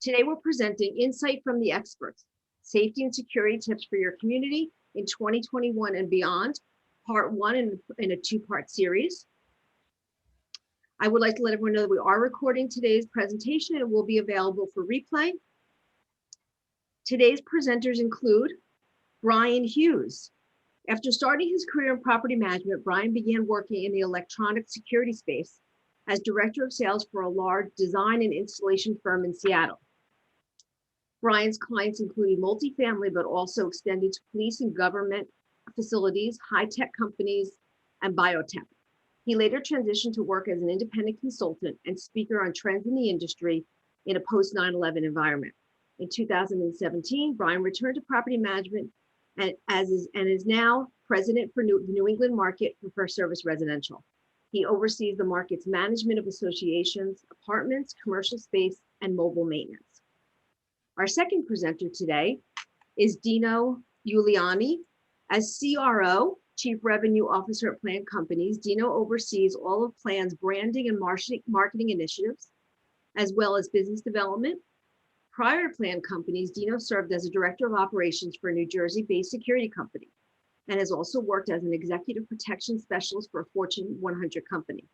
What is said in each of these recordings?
Today, we're presenting Insight from the Experts, Safety and Security Tips for Your Community in 2021 and Beyond, part one in a two-part series. I would like to let everyone know that we are recording today's presentation and it will be available for replay. Today's presenters include Bryan Hughes. After starting his career in property management, Bryan began working in the electronic security space as director of sales for a large design and installation firm in Seattle. Bryan's clients included multifamily, but also extended to police and government facilities, high-tech companies, and biotech. He later transitioned to work as an independent consultant and speaker on trends in the industry in a post-9/11 environment. In 2017, Bryan returned to property management and is now president for the New England market for FirstService Residential. He oversees the market's management of associations, apartments, commercial space, and mobile maintenance. Our second presenter today is Dino Iuliano. As CRO, Chief Revenue Officer at Plan Companies, Dino oversees all of Plan's branding and marketing initiatives, as well as business development. Prior to Plan Companies, Dino served as a director of operations for a New Jersey-based security company and has also worked as an executive protection specialist for a Fortune 100 company.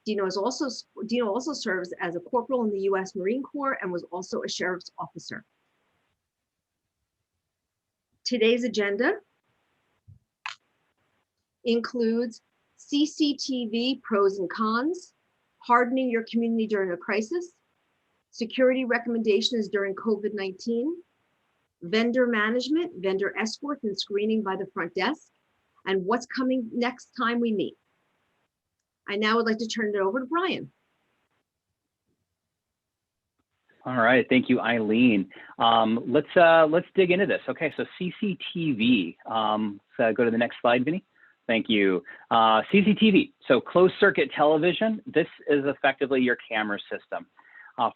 Dino also serves as a corporal in the U.S. Marine Corps and was also a sheriff's officer. Today's agenda includes CCTV pros and cons, hardening your community during a crisis, security recommendations during COVID-19, vendor management, vendor escorts and screening by the front desk, and what's coming next time we meet. I now would like to turn it over to Bryan. All right, thank you, Eileen. Let's dig into this. Okay, so CCTV. So go to the next slide, Vinny. Thank you. CCTV, so closed circuit television. This is effectively your camera system.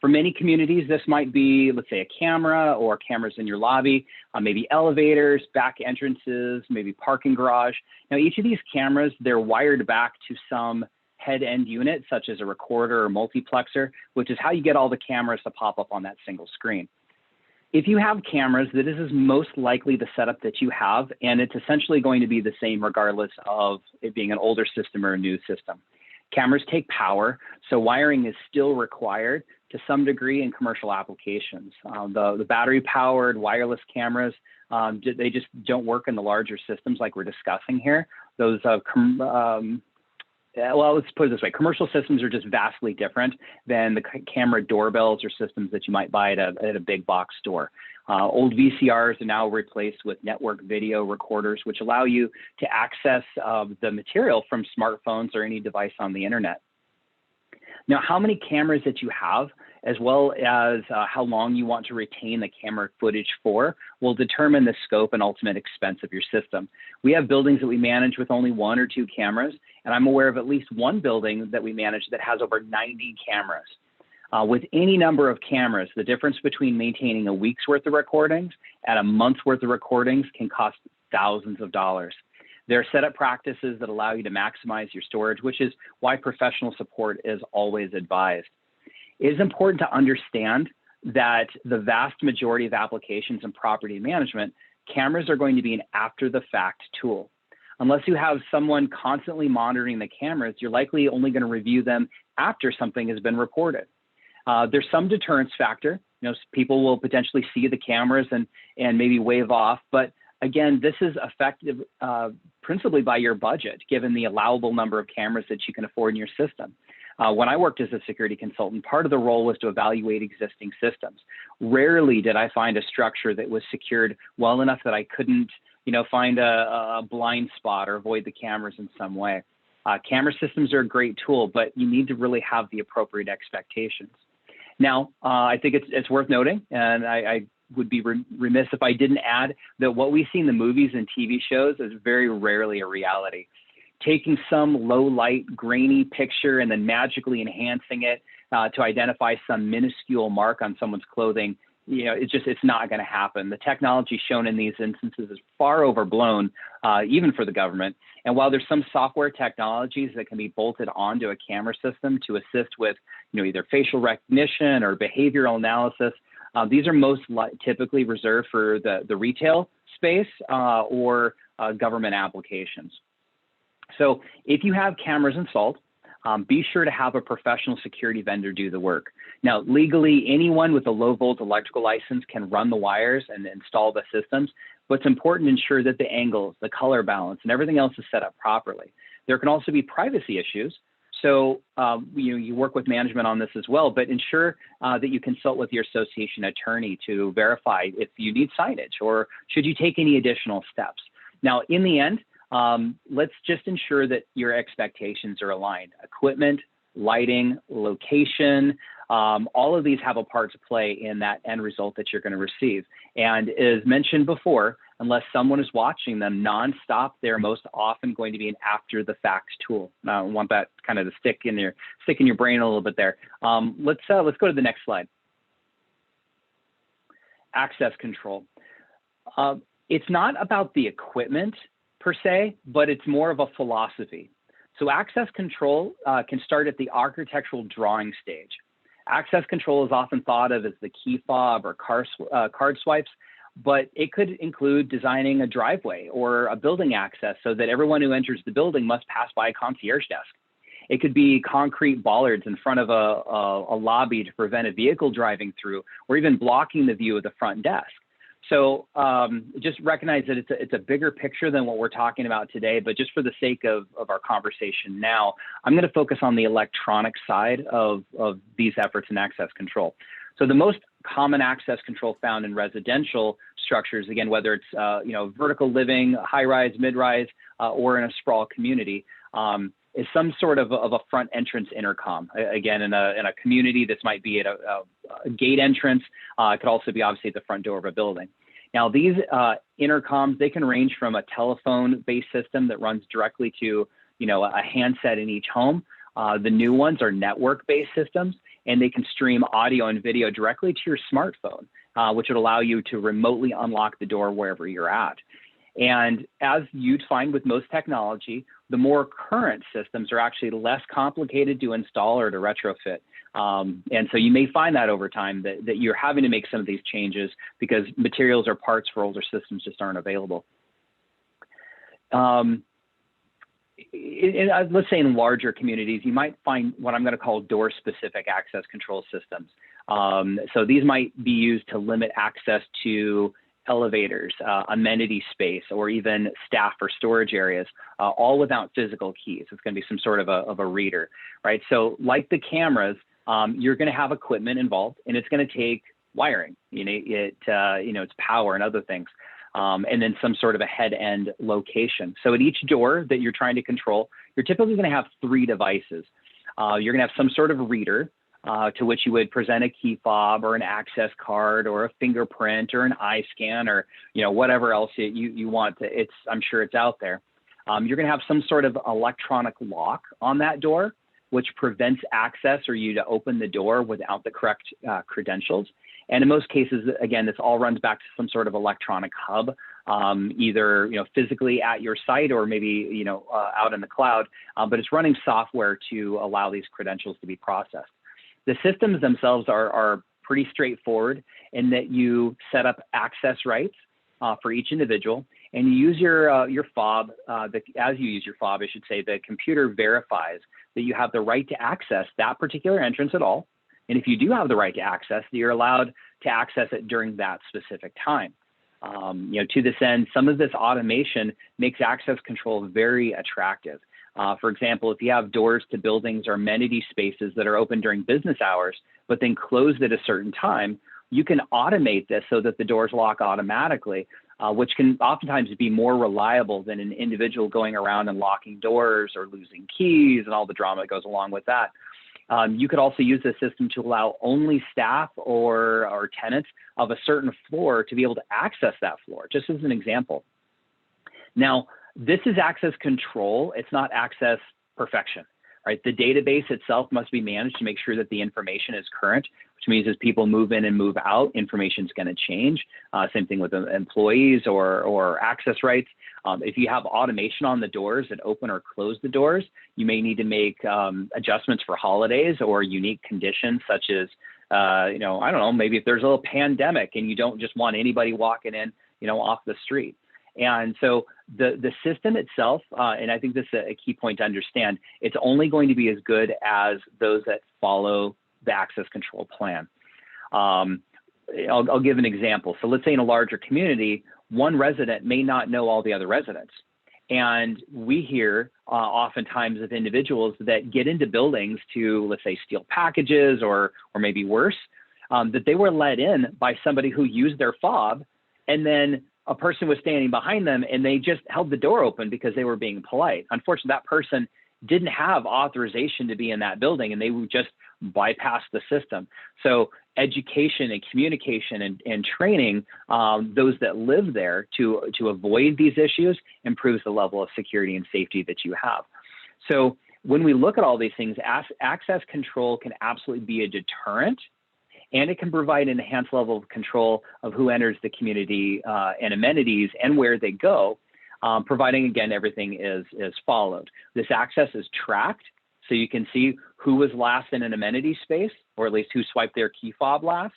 For many communities, this might be, let's say, a camera or cameras in your lobby, maybe elevators, back entrances, maybe parking garage. Now, each of these cameras, they're wired back to some head-end unit, such as a recorder or multiplexer, which is how you get all the cameras to pop up on that single screen. If you have cameras, this is most likely the setup that you have, and it's essentially going to be the same regardless of it being an older system or a new system. Cameras take power, so wiring is still required to some degree in commercial applications. The battery-powered wireless cameras, they just don't work in the larger systems like we're discussing here. Those, well, let's put it this way, commercial systems are just vastly different than the camera doorbells or systems that you might buy at a big box store. Old VCRs are now replaced with network video recorders, which allow you to access the material from smartphones or any device on the internet. Now, how many cameras that you have, as well as how long you want to retain the camera footage for, will determine the scope and ultimate expense of your system. We have buildings that we manage with only 1 or 2 cameras, and I'm aware of at least one building that we manage that has over 90 cameras. With any number of cameras, the difference between maintaining a week's worth of recordings and a month's worth of recordings can cost thousands of dollars. There are setup practices that allow you to maximize your storage, which is why professional support is always advised. It is important to understand that the vast majority of applications in property management, cameras are going to be an after-the-fact tool. Unless you have someone constantly monitoring the cameras, you're likely only going to review them after something has been reported. There's some deterrence factor. You know, people will potentially see the cameras and maybe wave off, but again, this is affected principally by your budget, given the allowable number of cameras that you can afford in your system. When I worked as a security consultant, part of the role was to evaluate existing systems. Rarely did I find a structure that was secured well enough that I couldn't, find a blind spot or avoid the cameras in some way. Camera systems are a great tool, but you need to really have the appropriate expectations. Now, I think it's worth noting, and I would be remiss if I didn't add that what we see in the movies and TV shows is very rarely a reality. Taking some low light, grainy picture and then magically enhancing it to identify some minuscule mark on someone's clothing, it's not going to happen. The technology shown in these instances is far overblown, even for the government. And while there's some software technologies that can be bolted onto a camera system to assist with, either facial recognition or behavioral analysis, These are most typically reserved for the retail space or government applications. So if you have cameras installed, be sure to have a professional security vendor do the work. Now, legally, anyone with a low volt electrical license can run the wires and install the systems, but it's important to ensure that the angles, the color balance, and everything else is set up properly. There can also be privacy issues. So you work with management on this as well, but ensure that you consult with your association attorney to verify if you need signage or should you take any additional steps. Now, in the end, let's just ensure that your expectations are aligned. Equipment, lighting, location, all of these have a part to play in that end result that you're going to receive. And as mentioned before, unless someone is watching them nonstop, they're most often going to be an after the fact tool. Now, I want that kind of to stick in your brain a little bit there. Let's go to the next slide. Access control. It's not about the equipment per se, but it's more of a philosophy. So access control can start at the architectural drawing stage. Access control is often thought of as the key fob or card swipes, but it could include designing a driveway or a building access so that everyone who enters the building must pass by a concierge desk. It could be concrete bollards in front of a lobby to prevent a vehicle driving through, or even blocking the view of the front desk. So just recognize that it's a bigger picture than what we're talking about today, but just for the sake of our conversation now, I'm going to focus on the electronic side of these efforts in access control. So the most common access control found in residential structures, again, whether it's vertical living, high-rise, mid-rise, or in a sprawl community, is some sort of a front entrance intercom. Again, in a community, this might be at a gate entrance. It could also be obviously at the front door of a building. Now, these intercoms, they can range from a telephone-based system that runs directly to a handset in each home. The new ones are network-based systems, and they can stream audio and video directly to your smartphone, which would allow you to remotely unlock the door wherever you're at. And as you'd find with most technology, the more current systems are actually less complicated to install or to retrofit. And so you may find that over time that you're having to make some of these changes because materials or parts for older systems just aren't available. Let's say in larger communities, you might find what I'm going to call door-specific access control systems. So these might be used to limit access to elevators, amenity space, or even staff or storage areas, all without physical keys. It's going to be some sort of a reader, right? So like the cameras, you're going to have equipment involved, and it's going to take wiring, it's power and other things, and then some sort of a head-end location. So at each door that you're trying to control, you're typically going to have 3 devices. You're going to have some sort of reader, to which you would present a key fob or an access card or a fingerprint or an eye scan or whatever else you want. I'm sure it's out there. You're going to have some sort of electronic lock on that door, which prevents access or you to open the door without the correct credentials. And in most cases, again, this all runs back to some sort of electronic hub, either physically at your site or maybe out in the cloud. But it's running software to allow these credentials to be processed. The systems themselves are pretty straightforward in that you set up access rights for each individual, and you use your fob. As you use your fob, I should say, the computer verifies that you have the right to access that particular entrance at all. And if you do have the right to access, you're allowed to access it during that specific time. To this end, some of this automation makes access control very attractive. For example, if you have doors to buildings or amenity spaces that are open during business hours, but then closed at a certain time, you can automate this so that the doors lock automatically, which can oftentimes be more reliable than an individual going around and locking doors or losing keys and all the drama that goes along with that. You could also use this system to allow only staff or tenants of a certain floor to be able to access that floor, just as an example. Now, this is access control. It's not access perfection, right? The database itself must be managed to make sure that the information is current, which means as people move in and move out, information is going to change. Same thing with employees or access rights. If you have automation on the doors that open or close the doors, you may need to make adjustments for holidays or unique conditions such as I don't know, maybe if there's a little pandemic and you don't just want anybody walking in, off the street. And so the system itself, and I think this is a key point to understand, it's only going to be as good as those that follow the access control plan. I'll give an example. So let's say in a larger community, one resident may not know all the other residents. And we hear oftentimes of individuals that get into buildings to, let's say, steal packages or maybe worse, that they were let in by somebody who used their fob, and then a person was standing behind them and they just held the door open because they were being polite. Unfortunately, that person didn't have authorization to be in that building and they would just bypass the system. So education and communication and training those that live there to avoid these issues improves the level of security and safety that you have. So when we look at all these things, access control can absolutely be a deterrent, and it can provide an enhanced level of control of who enters the community and amenities and where they go, providing, again, everything is followed. This access is tracked, so you can see who was last in an amenity space, or at least who swiped their key fob last.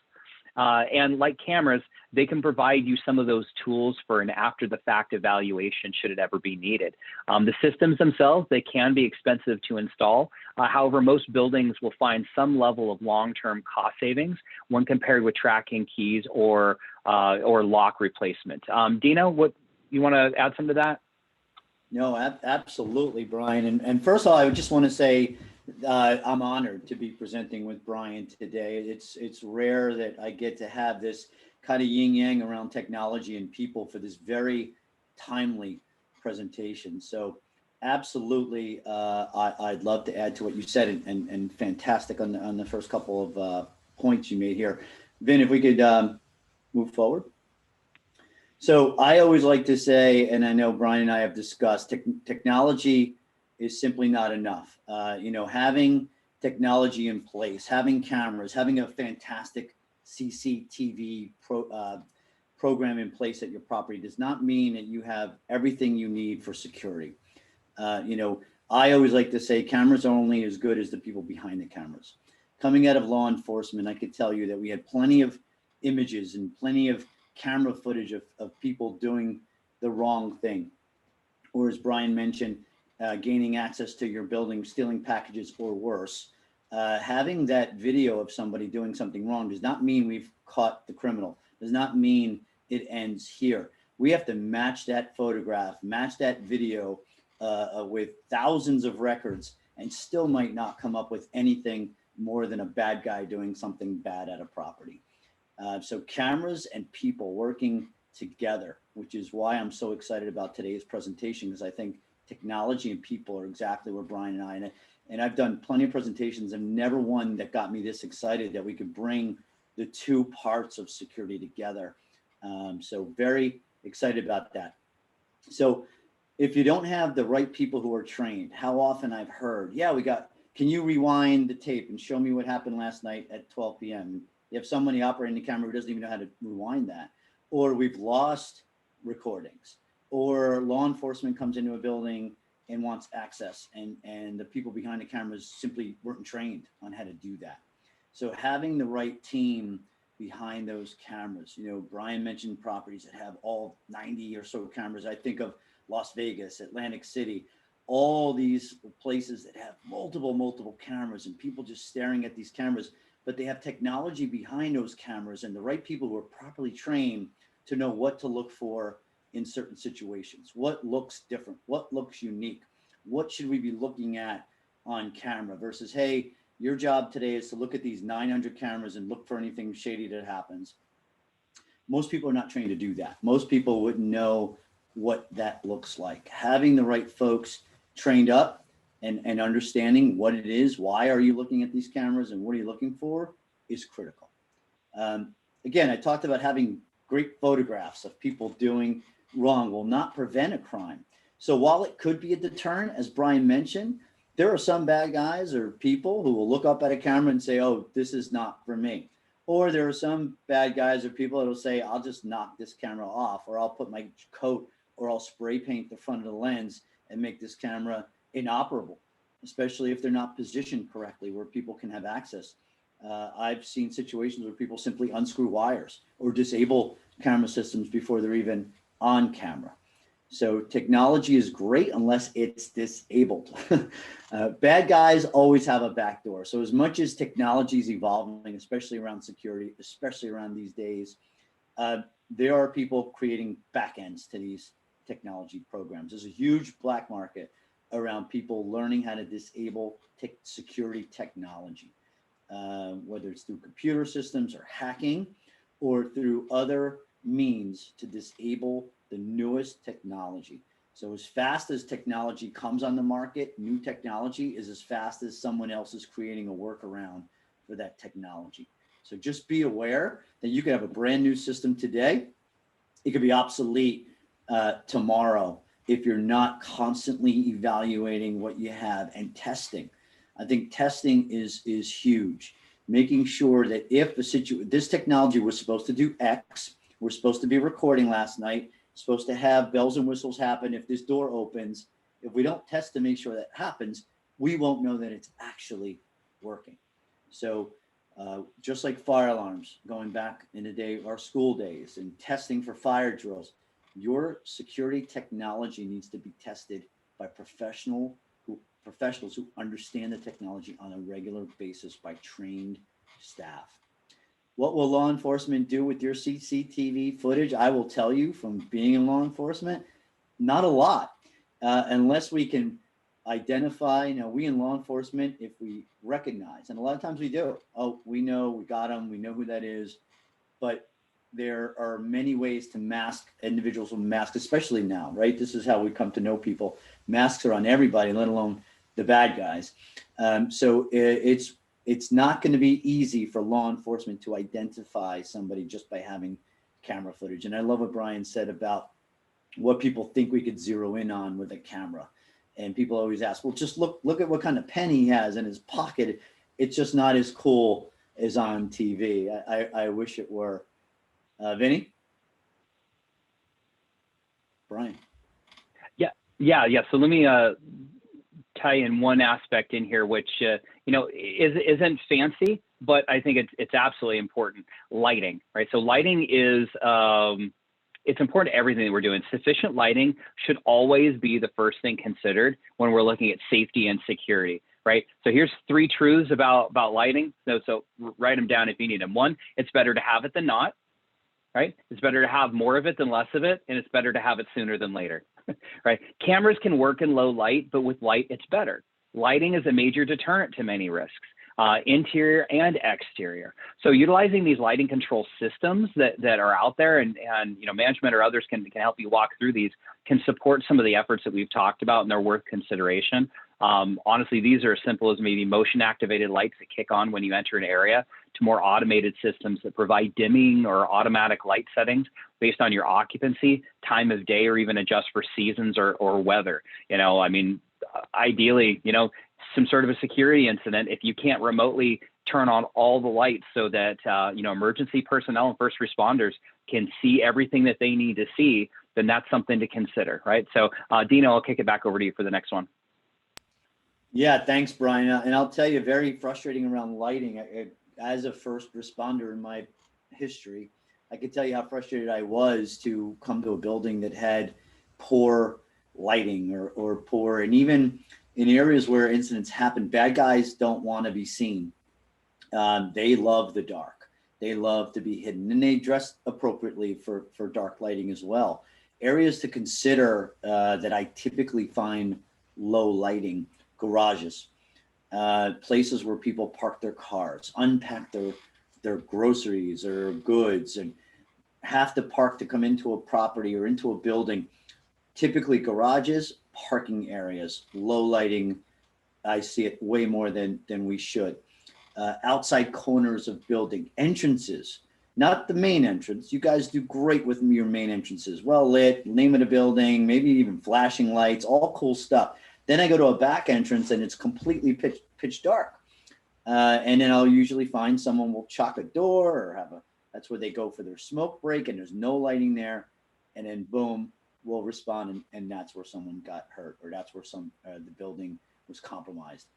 And like cameras, they can provide you some of those tools for an after-the-fact evaluation should it ever be needed. The systems themselves, they can be expensive to install. However, most buildings will find some level of long-term cost savings when compared with tracking keys or lock replacement. Dino, what you want to add some to that? No, absolutely, Bryan. And first of all, I just want to say I'm honored to be presenting with Bryan today. It's rare that I get to have this kind of yin yang around technology and people for this very timely presentation. So absolutely, I'd love to add to what you said, and fantastic on the first couple of points you made here. Vin, if we could move forward. So I always like to say, and I know Bryan and I have discussed, technology is simply not enough. Having technology in place, having cameras, having a fantastic CCTV program in place at your property does not mean that you have everything you need for security. I always like to say cameras are only as good as the people behind the cameras. Coming out of law enforcement, I could tell you that we had plenty of images and plenty of camera footage of people doing the wrong thing, or as Bryan mentioned, gaining access to your building, stealing packages, or worse. Having that video of somebody doing something wrong does not mean we've caught the criminal, does not mean it ends here. We have to match that photograph, match that video with thousands of records, and still might not come up with anything more than a bad guy doing something bad at a property. So cameras and people working together, which is why I'm so excited about today's presentation, because I think technology and people are exactly where Bryan and I, I've done plenty of presentations and never one that got me this excited that we could bring the two parts of security together. So very excited about that. So if you don't have the right people who are trained, how often I've heard, can you rewind the tape and show me what happened last night at 12 p.m.? You have somebody operating the camera who doesn't even know how to rewind that. Or we've lost recordings. Or law enforcement comes into a building and wants access, and the people behind the cameras simply weren't trained on how to do that. So having the right team behind those cameras, Bryan mentioned properties that have all 90 or so cameras. I think of Las Vegas, Atlantic City, all these places that have multiple cameras and people just staring at these cameras, but they have technology behind those cameras and the right people who are properly trained to know what to look for in certain situations. What looks different? What looks unique? What should we be looking at on camera versus, hey, your job today is to look at these 900 cameras and look for anything shady that happens. Most people are not trained to do that. Most people wouldn't know what that looks like. Having the right folks trained up and understanding what it is, why are you looking at these cameras and what are you looking for, is critical. Again, I talked about having great photographs of people doing wrong will not prevent a crime. So while it could be a deterrent, as Bryan mentioned, there are some bad guys or people who will look up at a camera and say, oh, this is not for me. Or there are some bad guys or people that will say, I'll just knock this camera off, or I'll put my coat, or I'll spray paint the front of the lens and make this camera inoperable, especially if they're not positioned correctly where people can have access. I've seen situations where people simply unscrew wires or disable camera systems before they're even on camera. So technology is great unless it's disabled. Bad guys always have a back door. So as much as technology is evolving, especially around security, especially around these days, there are people creating back ends to these technology programs. There's a huge black market around people learning how to disable security technology, whether it's through computer systems or hacking or through other means to disable the newest technology. So as fast as technology comes on the market, new technology is as fast as someone else is creating a workaround for that technology. So just be aware that you could have a brand new system today. It could be obsolete tomorrow if you're not constantly evaluating what you have and testing. I think testing is huge. Making sure that if this technology was supposed to do X, we're supposed to be recording last night, supposed to have bells and whistles happen if this door opens. If we don't test to make sure that happens, we won't know that it's actually working. So just like fire alarms, going back in the day, our school days, and testing for fire drills, your security technology needs to be tested by professionals who understand the technology on a regular basis by trained staff. What will law enforcement do with your CCTV footage? I will tell you from being in law enforcement, not a lot, unless we can identify, we in law enforcement, if we recognize, and a lot of times we do, oh, we know, we got them, we know who that is, but there are many ways to mask individuals with masks, especially now, right? This is how we come to know people. Masks are on everybody, let alone the bad guys. So it's not going to be easy for law enforcement to identify somebody just by having camera footage. And I love what Bryan said about what people think we could zero in on with a camera. And people always ask, well, just look at what kind of pen he has in his pocket. It's just not as cool as on TV. I wish it were. Vinny? Bryan? Yeah. So let me tie in one aspect in here, which isn't fancy, but I think it's absolutely important. Lighting, right? So lighting is it's important to everything that we're doing. Sufficient lighting should always be the first thing considered when we're looking at safety and security, right? So here's 3 truths about lighting. So write them down if you need them. 1, it's better to have it than not, right? It's better to have more of it than less of it, and it's better to have it sooner than later, right? Cameras can work in low light, but with light, it's better. Lighting is a major deterrent to many risks, interior and exterior. So utilizing these lighting control systems that are out there, and management or others can help you walk through these, can support some of the efforts that we've talked about, and they're worth consideration. Honestly, these are as simple as maybe motion activated lights that kick on when you enter an area, to more automated systems that provide dimming or automatic light settings based on your occupancy, time of day, or even adjust for seasons or weather. Ideally, some sort of a security incident, if you can't remotely turn on all the lights so that emergency personnel and first responders can see everything that they need to see, then that's something to consider, right? So Dino, I'll kick it back over to you for the next one. Yeah, thanks, Bryan. And I'll tell you, very frustrating around lighting. As a first responder in my history, I could tell you how frustrated I was to come to a building that had poor lighting or poor, and even in areas where incidents happen, bad guys don't want to be seen. They love the dark. They love to be hidden, and they dress appropriately for dark lighting as well. Areas to consider that I typically find low lighting: garages, places where people park their cars, unpack their groceries or goods, and have to park to come into a property or into a building. Typically garages, parking areas, low lighting. I see it way more than we should. Outside corners of building, entrances, not the main entrance. You guys do great with your main entrances, well lit, name of the building, maybe even flashing lights, all cool stuff. Then I go to a back entrance and it's completely pitch dark. And then I'll usually find someone will chock a door or that's where they go for their smoke break, and there's no lighting there. And then boom, we'll respond, and that's where someone got hurt, or that's where the building was compromised.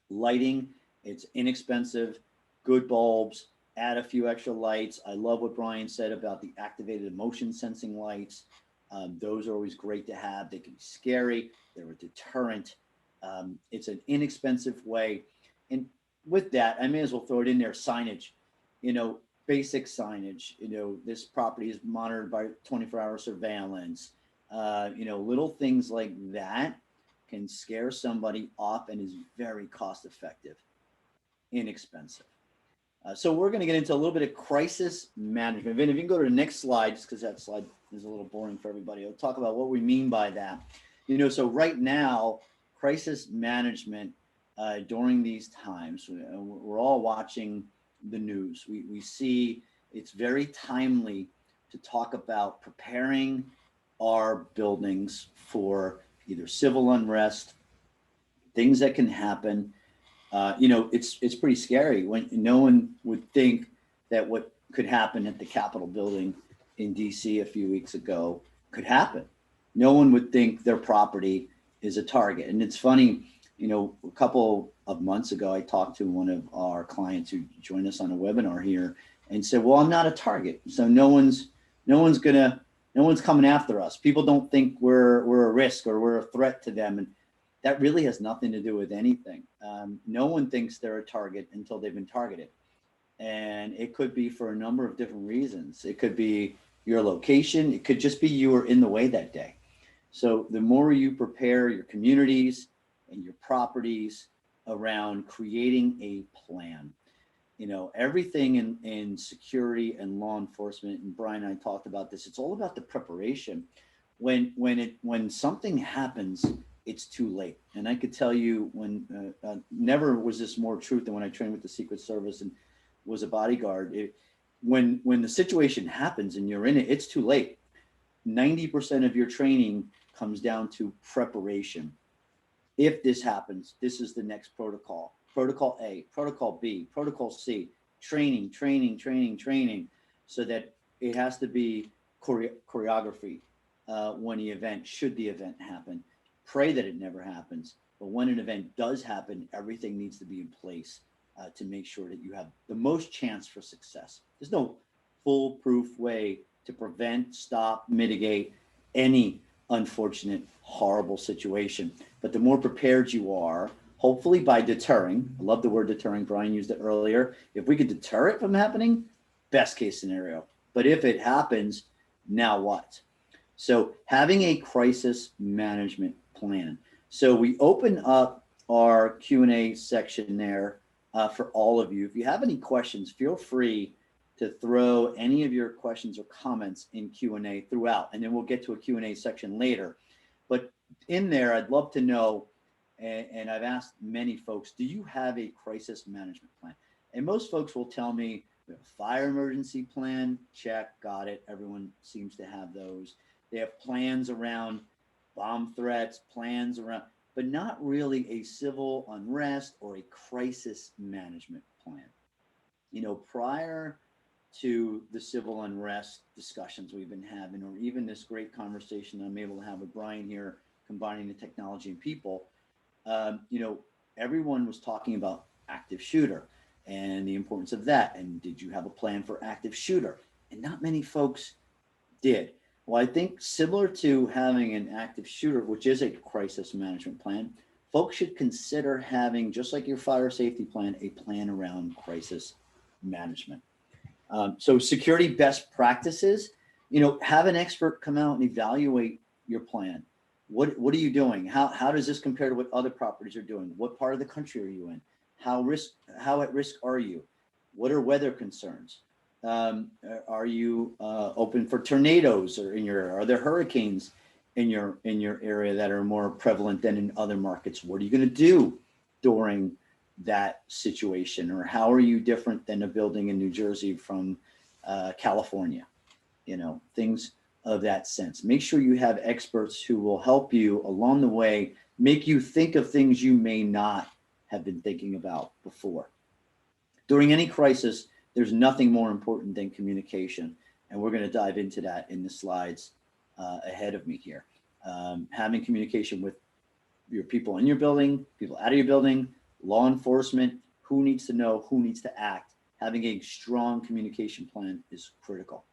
Lighting, it's inexpensive. good bulbs, add a few extra lights. I love what Bryan said about the activated motion sensing lights. Those are always great to have. They can be scary. They're a deterrent. It's an inexpensive way. And with that, I may as well throw it in there, signage, basic signage. This property is monitored by 24-hour surveillance. Little things like that can scare somebody off and is very cost effective, inexpensive. So we're going to get into a little bit of crisis management. Vin, if you can go to the next slide, just because that slide is a little boring for everybody. I'll talk about what we mean by that. So right now, crisis management during these times, we're all watching the news. We see it's very timely to talk about preparing our buildings for either civil unrest, things that can happen. It's pretty scary when no one would think that what could happen at the Capitol building in DC a few weeks ago could happen. No one would think their property is a target. And it's funny, a couple of months ago, I talked to one of our clients who joined us on a webinar here and said, well, I'm not a target. So no one's coming after us. People don't think we're a risk or we're a threat to them. And that really has nothing to do with anything. No one thinks they're a target until they've been targeted. And it could be for a number of different reasons. It could be your location. It could just be you were in the way that day. So the more you prepare your communities and your properties around creating a plan, everything in security and law enforcement, and Bryan and I talked about this, it's all about the preparation. When something happens, it's too late. And I could tell you never was this more truth than when I trained with the Secret Service and was a bodyguard. When the situation happens and you're in it, it's too late. 90% of your training comes down to preparation. If this happens, this is the next protocol. Protocol A, protocol B, protocol C, training, so that it has to be choreography should the event happen. Pray that it never happens, but when an event does happen, everything needs to be in place to make sure that you have the most chance for success. There's no foolproof way to prevent, stop, mitigate any unfortunate, horrible situation. But the more prepared you are, hopefully by deterring, I love the word deterring, Bryan used it earlier. If we could deter it from happening, best case scenario. But if it happens, now what? So having a crisis management plan. So we open up our Q&A section there for all of you. If you have any questions, feel free to throw any of your questions or comments in Q&A throughout, and then we'll get to a Q&A section later. But in there, I'd love to know, and I've asked many folks, do you have a crisis management plan? And most folks will tell me, we have a fire emergency plan, check, got it. Everyone seems to have those. They have plans around bomb threats, plans around, but not really a civil unrest or a crisis management plan. Prior to the civil unrest discussions we've been having, or even this great conversation I'm able to have with Bryan here, combining the technology and people, everyone was talking about active shooter and the importance of that. And did you have a plan for active shooter? And not many folks did. Well, I think similar to having an active shooter, which is a crisis management plan, folks should consider having, just like your fire safety plan, a plan around crisis management. So security best practices, have an expert come out and evaluate your plan. What are you doing? How does this compare to what other properties are doing? What part of the country are you in? How at risk are you? What are weather concerns? Are you open for tornadoes, or are there hurricanes in your area that are more prevalent than in other markets? What are you going to do during that situation? Or how are you different than a building in New Jersey from California? Things of that sense. Make sure you have experts who will help you along the way, make you think of things you may not have been thinking about before. During any crisis, there's nothing more important than communication. And we're going to dive into that in the slides ahead of me here. Having communication with your people in your building, people out of your building, law enforcement, who needs to know, who needs to act. Having a strong communication plan is critical.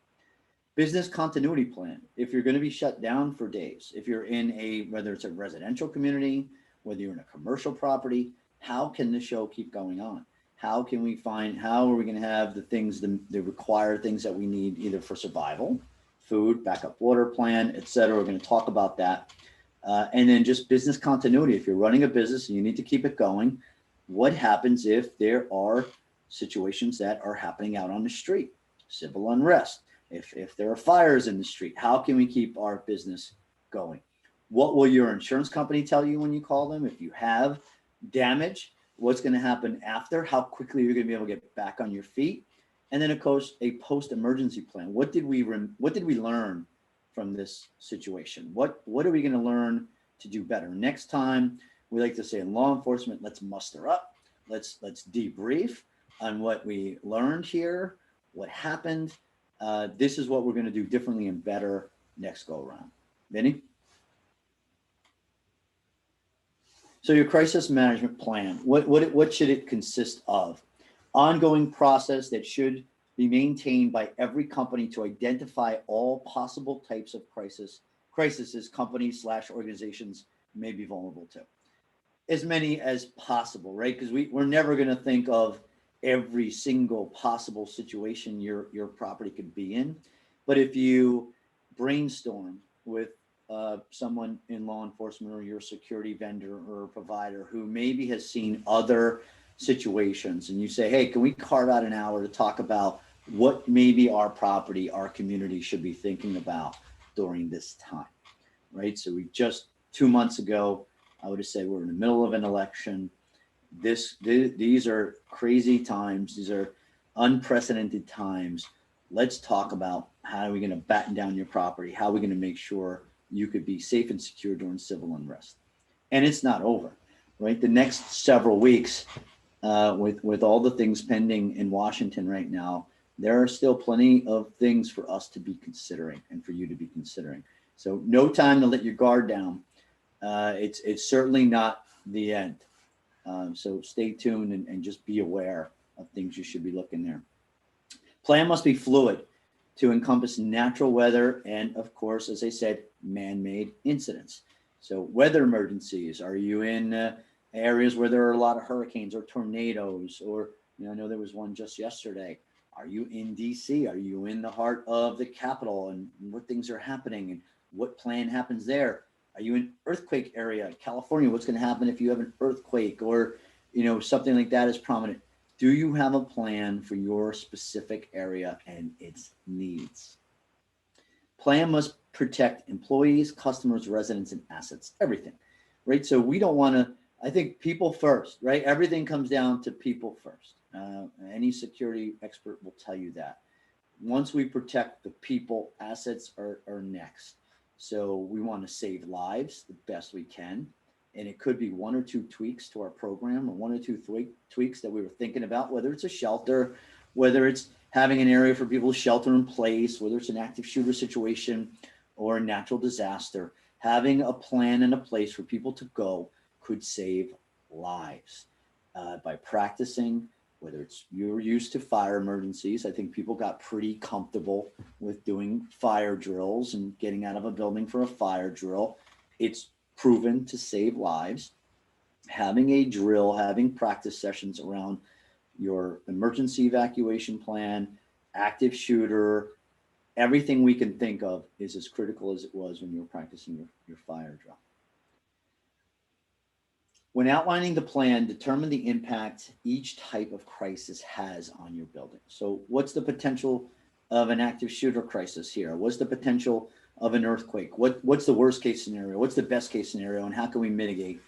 Business continuity plan. If you're going to be shut down for days, if you're in whether it's a residential community, whether you're in a commercial property, how can the show keep going on? How are we going to have the things, the required things that we need either for survival, food, backup water plan, et cetera. We're going to talk about that. And then just business continuity. If you're running a business and you need to keep it going, what happens if there are situations that are happening out on the street? Civil unrest. If there are fires in the street, how can we keep our business going? What will your insurance company tell you when you call them? If you have damage, what's going to happen after? How quickly you're going to be able to get back on your feet? And then, of course, a post-emergency plan. What did we learn from this situation? What are we going to learn to do better next time? We like to say in law enforcement, let's muster up. Let's debrief on what we learned here, what happened. This is what we're going to do differently and better next go around. Vinny? So your crisis management plan, what should it consist of? Ongoing process that should be maintained by every company to identify all possible types of crises companies / organizations may be vulnerable to. As many as possible, right? Because we're never going to think of every single possible situation your property could be in. But if you brainstorm with someone in law enforcement or your security vendor or provider who maybe has seen other situations, and you say, hey, can we carve out an hour to talk about what maybe our property, our community should be thinking about during this time, right? So we just 2 months ago, I would have said we're in the middle of an election. These are crazy times. These are unprecedented times. Let's talk about how are we going to batten down your property? How are we going to make sure you could be safe and secure during civil unrest? And it's not over, right? The next several weeks, with all the things pending in Washington right now, there are still plenty of things for us to be considering and for you to be considering. So no time to let your guard down. It's certainly not the end. So stay tuned and just be aware of things you should be looking there. Plan must be fluid to encompass natural weather and, of course, as I said, man-made incidents. So weather emergencies. Are you in areas where there are a lot of hurricanes or tornadoes? Or, I know there was one just yesterday. Are you in DC? Are you in the heart of the Capitol, and what things are happening and what plan happens there? Are you in earthquake area, California? What's going to happen if you have an earthquake or, something like that is prominent? Do you have a plan for your specific area and its needs? Plan must protect employees, customers, residents, and assets, everything, right? So we don't want to, I think people first, right? Everything comes down to people first. Any security expert will tell you that. Once we protect the people, assets are next. So we want to save lives the best we can. And it could be 1 or 2 tweaks to our program or 1 or 2 tweaks that we were thinking about, whether it's a shelter, whether it's having an area for people to shelter in place, whether it's an active shooter situation or a natural disaster. Having a plan and a place for people to go could save lives by practicing. Whether it's you're used to fire emergencies, I think people got pretty comfortable with doing fire drills and getting out of a building for a fire drill. It's proven to save lives. Having a drill, having practice sessions around your emergency evacuation plan, active shooter, everything we can think of is as critical as it was when you were practicing your fire drill. When outlining the plan, determine the impact each type of crisis has on your building. So what's the potential of an active shooter crisis here? What's the potential of an earthquake? What's the worst case scenario? What's the best case scenario? And how can we mitigate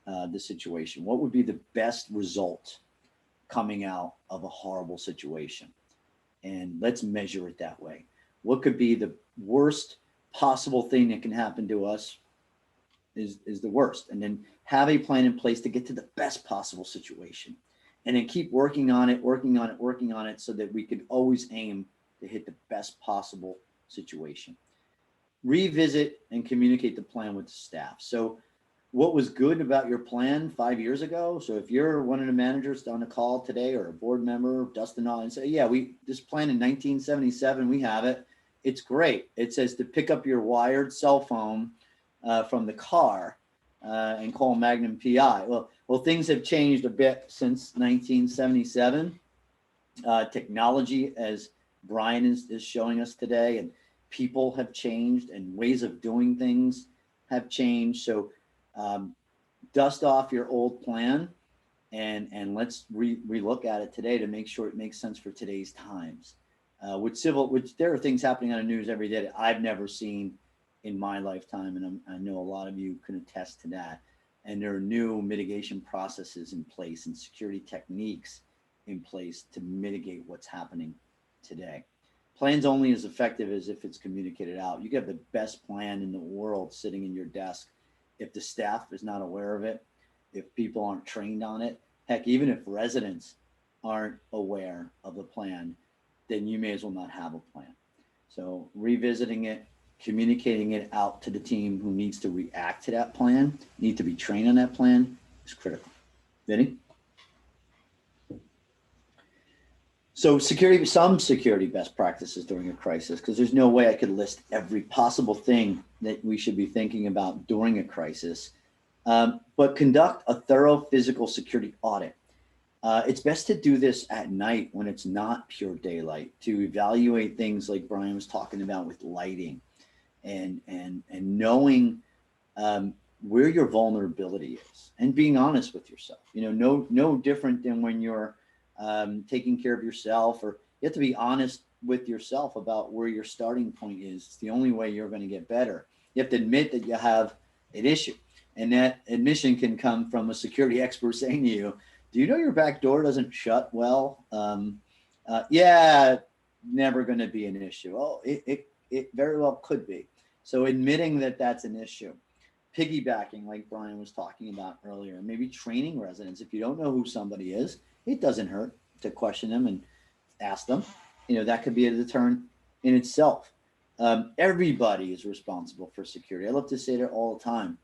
the situation? What would be the best result coming out of a horrible situation? And let's measure it that way. What could be the worst possible thing that can happen to us is the worst, and then have a plan in place to get to the best possible situation, and then keep working on it so that we can always aim to hit the best possible situation. Revisit and communicate the plan with the staff. So what was good about your plan 5 years ago. So if you're one of the managers on the call today or a board member, dust it off and say, yeah, this plan in 1977, we have it. It's great. It says to pick up your wired cell phone from the car and call Magnum PI. Well, things have changed a bit since 1977. Technology, as Bryan is showing us today, and people have changed and ways of doing things have changed. So dust off your old plan and let's relook at it today to make sure it makes sense for today's times. Which there are things happening on the news every day that I've never seen in my lifetime, and I know a lot of you can attest to that. And there are new mitigation processes in place and security techniques in place to mitigate what's happening today. Plan's only as effective as if it's communicated out. You can have the best plan in the world sitting in your desk. If the staff is not aware of it, if people aren't trained on it, heck, even if residents aren't aware of the plan, then you may as well not have a plan. So revisiting it, communicating it out to the team who needs to react to that plan, need to be trained on that plan, is critical. Vinny? So some security best practices during a crisis, because there's no way I could list every possible thing that we should be thinking about during a crisis, but conduct a thorough physical security audit. It's best to do this at night when it's not pure daylight, to evaluate things like Bryan was talking about with lighting and knowing where your vulnerability is and being honest with yourself. No different than when you're taking care of yourself, or you have to be honest with yourself about where your starting point is. It's the only way you're going to get better. You have to admit that you have an issue, and that admission can come from a security expert saying to you, do you know your back door doesn't shut well? Yeah, never going to be an issue. Oh, it very well could be. So admitting that that's an issue. Piggybacking, like Bryan was talking about earlier, maybe training residents. If you don't know who somebody is, it doesn't hurt to question them and ask them. That could be a deterrent in itself. Everybody is responsible for security. I love to say that all the time.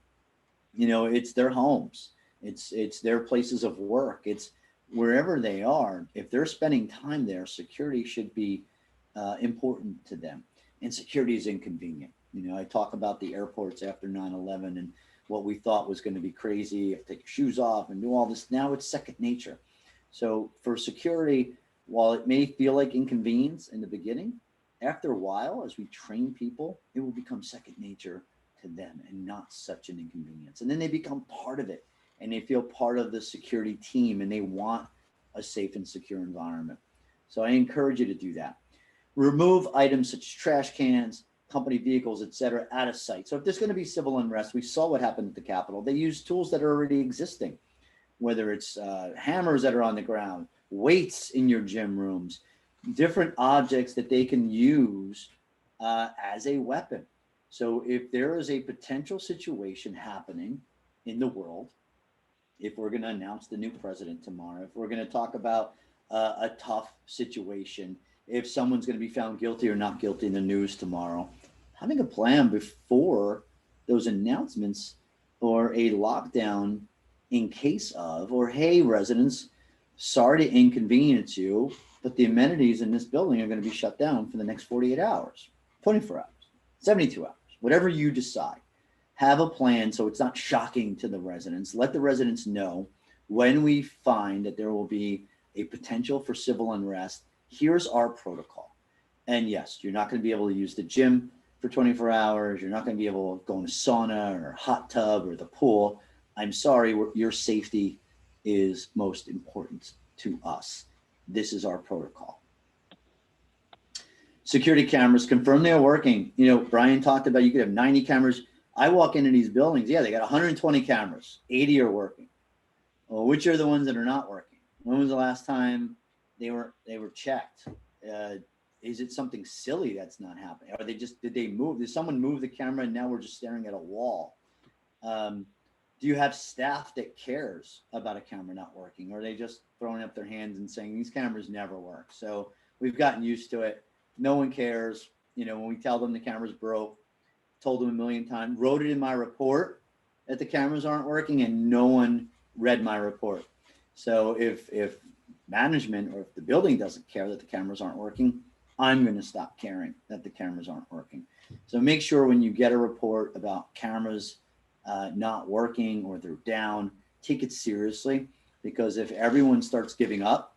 It's their homes. It's their places of work. It's wherever they are. If they're spending time there, security should be important to them. And security is inconvenient. I talk about the airports after 9/11 and what we thought was going to be crazy. You have to take your shoes off and do all this. Now it's second nature. So for security, while it may feel like inconvenience in the beginning, after a while, as we train people, it will become second nature to them and not such an inconvenience. And then they become part of it, and they feel part of the security team, and they want a safe and secure environment. So I encourage you to do that. Remove items such as trash cans, company vehicles, etc., out of sight. So if there's going to be civil unrest, we saw what happened at the Capitol. They use tools that are already existing, whether it's hammers that are on the ground, weights in your gym rooms, different objects that they can use as a weapon. So if there is a potential situation happening in the world, if we're going to announce the new president tomorrow, if we're going to talk about a tough situation, if someone's going to be found guilty or not guilty in the news tomorrow, having a plan before those announcements or a lockdown in case of, or hey, residents, sorry to inconvenience you, but the amenities in this building are going to be shut down for the next 48 hours, 24 hours, 72 hours, whatever you decide. Have a plan so it's not shocking to the residents. Let the residents know when we find that there will be a potential for civil unrest, here's our protocol. And yes, you're not going to be able to use the gym for 24 hours. You're not going to be able to go in a sauna or a hot tub or the pool. I'm sorry, your safety is most important to us. This is our protocol. Security cameras, confirm they're working. Bryan talked about you could have 90 cameras. I walk into these buildings, yeah, they got 120 cameras, 80 are working. Well, which are the ones that are not working? When was the last time they were checked? Is it something silly that's not happening? Or did they move? Did someone move the camera and now we're just staring at a wall? Do you have staff that cares about a camera not working? Or are they just throwing up their hands and saying these cameras never work? So we've gotten used to it. No one cares. When we tell them the camera's broke, told them a million times, wrote it in my report. that the cameras aren't working, and no one read my report. So if management or if the building doesn't care that the cameras aren't working, I'm going to stop caring that the cameras aren't working. So make sure when you get a report about cameras not working or they're down, take it seriously, because if everyone starts giving up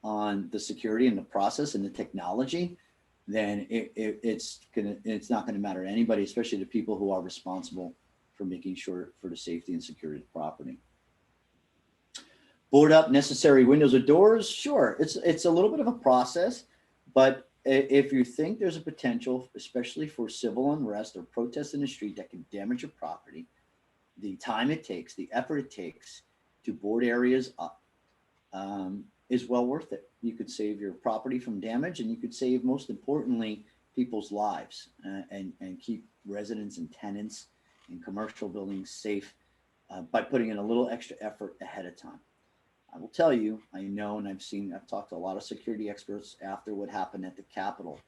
on the security and the process and the technology, then it's not going to matter to anybody, especially the people who are responsible for making sure for the safety and security of the property. Board up necessary windows or doors. Sure, it's a little bit of a process, but if you think there's a potential, especially for civil unrest or protests in the street that can damage your property, the time it takes, the effort it takes to board areas up is well worth it. You could save your property from damage, and you could save, most importantly, people's lives and keep residents and tenants in commercial buildings safe by putting in a little extra effort ahead of time. I will tell you, I know, and I've talked to a lot of security experts after what happened at the Capitol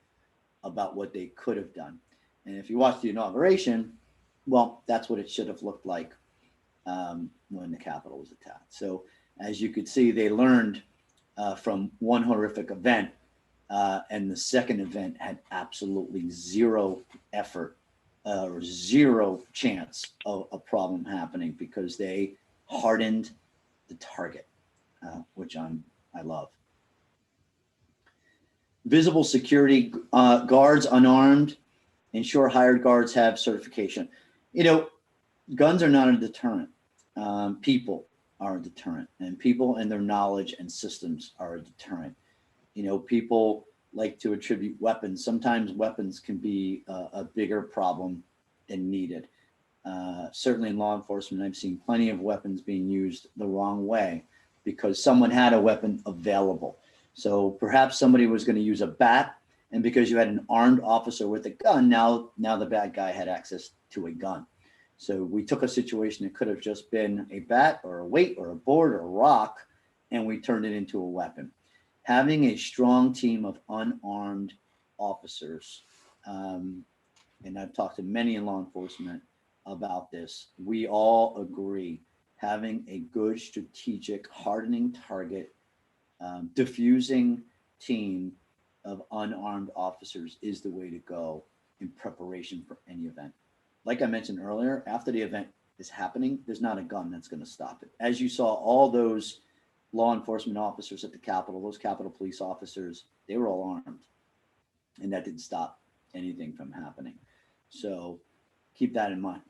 about what they could have done. And if you watch the inauguration, well, that's what it should have looked like when the Capitol was attacked. So as you could see, they learned from one horrific event, and the second event had absolutely zero effort or zero chance of a problem happening, because they hardened the target, which I love. Visible security guards, unarmed. Ensure hired guards have certification. Guns are not a deterrent. People are a deterrent, and people and their knowledge and systems are a deterrent. People like to attribute weapons. Sometimes weapons can be a bigger problem than needed. Certainly in law enforcement, I've seen plenty of weapons being used the wrong way because someone had a weapon available. So perhaps somebody was going to use a bat, and because you had an armed officer with a gun, now the bad guy had access to a gun. So we took a situation that could have just been a bat or a weight or a board or a rock, and we turned it into a weapon. Having a strong team of unarmed officers, and I've talked to many in law enforcement about this, we all agree having a good strategic hardening target, diffusing team of unarmed officers is the way to go in preparation for any event. Like I mentioned earlier, after the event is happening, there's not a gun that's going to stop it. As you saw, all those law enforcement officers at the Capitol, those Capitol police officers, they were all armed, and that didn't stop anything from happening. So keep that in mind.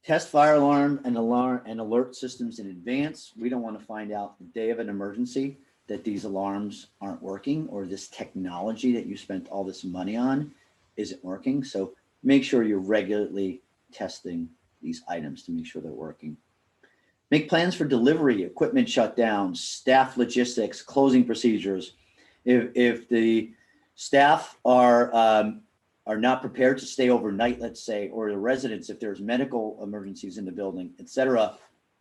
Test fire alarm and alert systems in advance. We don't want to find out the day of an emergency that these alarms aren't working, or this technology that you spent all this money on isn't working. So make sure you're regularly testing these items to make sure they're working. Make plans for delivery, equipment shutdowns, staff logistics, closing procedures. If the staff are not prepared to stay overnight, let's say, or the residents, if there's medical emergencies in the building, et cetera,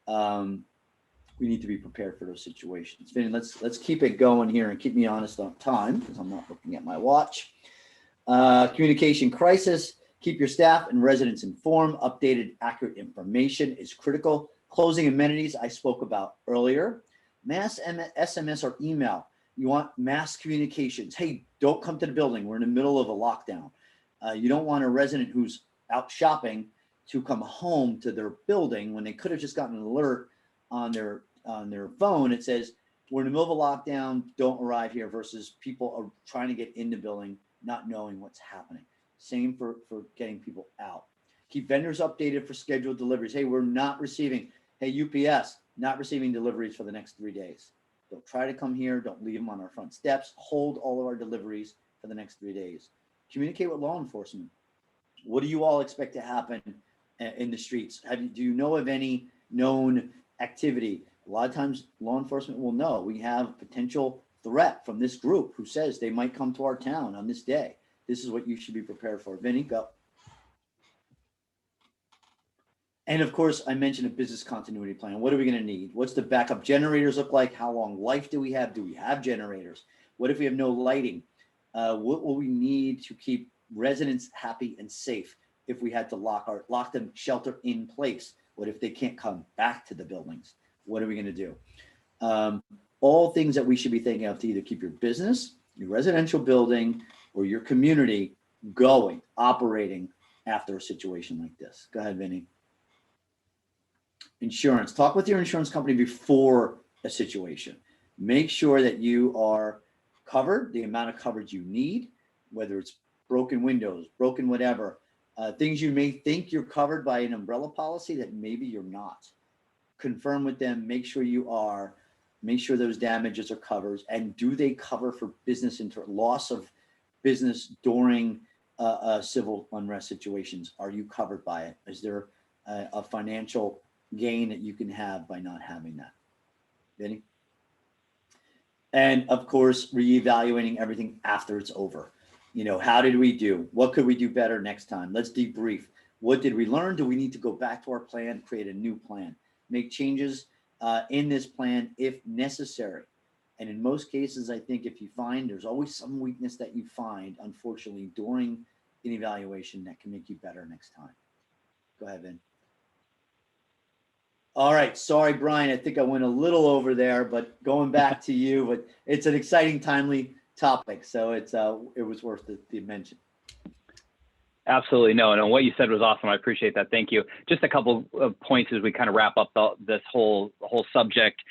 we need to be prepared for those situations. Vinny, let's keep it going here and keep me honest on time, because I'm not looking at my watch. Communication crisis. Keep your staff and residents informed. Updated, accurate information is critical. Closing amenities I spoke about earlier. Mass SMS or email. You want mass communications. Hey, don't come to the building. We're in the middle of a lockdown. You don't want a resident who's out shopping to come home to their building when they could have just gotten an alert on their phone. It says, we're in the middle of a lockdown, don't arrive here, versus people are trying to get in the building, not knowing what's happening. Same for getting people out. Keep vendors updated for scheduled deliveries. Hey, we're not receiving, hey, UPS, not receiving deliveries for the next 3 days. Don't try to come here. Don't leave them on our front steps. Hold all of our deliveries for the next 3 days. Communicate with law enforcement. What do you all expect to happen in the streets? Do you know of any known activity? A lot of times law enforcement will know we have potential threat from this group who says they might come to our town on this day. This is what you should be prepared for. Vinny, go. And of course, I mentioned a business continuity plan. What are we going to need? What's the backup generators look like? How long life do we have? Do we have generators? What if we have no lighting? What will we need to keep residents happy and safe? if we had to lock them shelter in place? What if they can't come back to the buildings? What are we going to do? All things that we should be thinking of to either keep your business, your residential building, or your community going, operating after a situation like this. Go ahead, Vinny. Insurance. Talk with your insurance company before a situation. Make sure that you are covered, the amount of coverage you need, whether it's broken windows, broken whatever, things you may think you're covered by an umbrella policy that maybe you're not. Confirm with them, make sure you are, make sure those damages are covered, and do they cover for business loss of business during civil unrest situations? Are you covered by it? Is there a financial gain that you can have by not having that? Vinny? And of course, reevaluating everything after it's over. You know, how did we do? What could we do better next time? Let's debrief. What did we learn? Do we need to go back to our plan, create a new plan, make changes in this plan if necessary? And in most cases, I think if you find there's always some weakness that you find, unfortunately, during an evaluation that can make you better next time. Go ahead, Vin. All right. Sorry, Brian. I think I went a little over there, but going back to you, but it's an exciting, timely topic. So it was worth the mention. Absolutely. No, what you said was awesome. I appreciate that. Thank you. Just a couple of points as we kind of wrap up this whole subject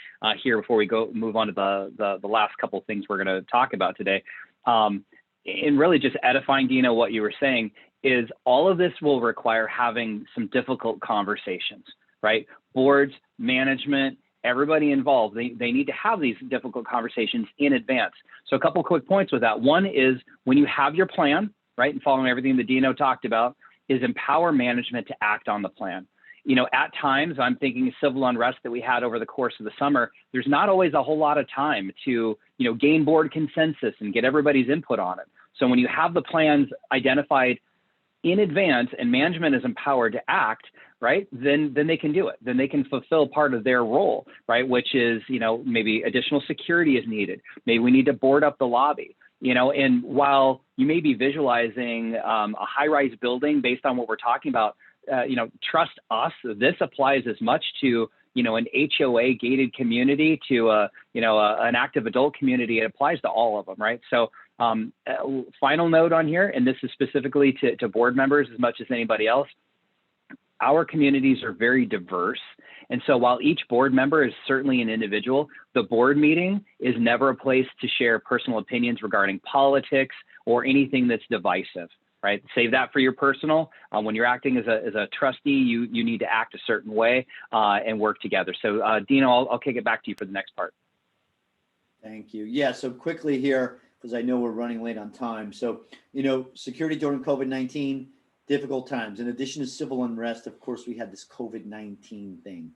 here before we move on to the last couple of things we're going to talk about today. And really just edifying, Dino, what you were saying is all of this will require having some difficult conversations, right? Boards, management, everybody involved, they need to have these difficult conversations in advance. So a couple quick points with that. One is when you have your plan, right, and following everything that Dino talked about, is empower management to act on the plan. You know, at times, I'm thinking civil unrest that we had over the course of the summer, there's not always a whole lot of time to, you know, gain board consensus and get everybody's input on it. So when you have the plans identified in advance and management is empowered to act, right, then they can do it. Then they can fulfill part of their role, right, which is, you know, maybe additional security is needed. Maybe we need to board up the lobby, you know, and while you may be visualizing a high-rise building based on what we're talking about, you know, trust us, this applies as much to, you know, an HOA gated community to you know, an active adult community. It applies to all of them, right? So final note on here, and this is specifically to board members as much as anybody else, our communities are very diverse. And so while each board member is certainly an individual, the board meeting is never a place to share personal opinions regarding politics or anything that's divisive, right? Save that for your personal. When you're acting as a trustee, you need to act a certain way and work together. So Dino, I'll kick it back to you for the next part. Thank you. Yeah, so quickly here, because I know we're running late on time. So, you know, security during COVID-19, difficult times. In addition to civil unrest, of course, we had this COVID-19 thing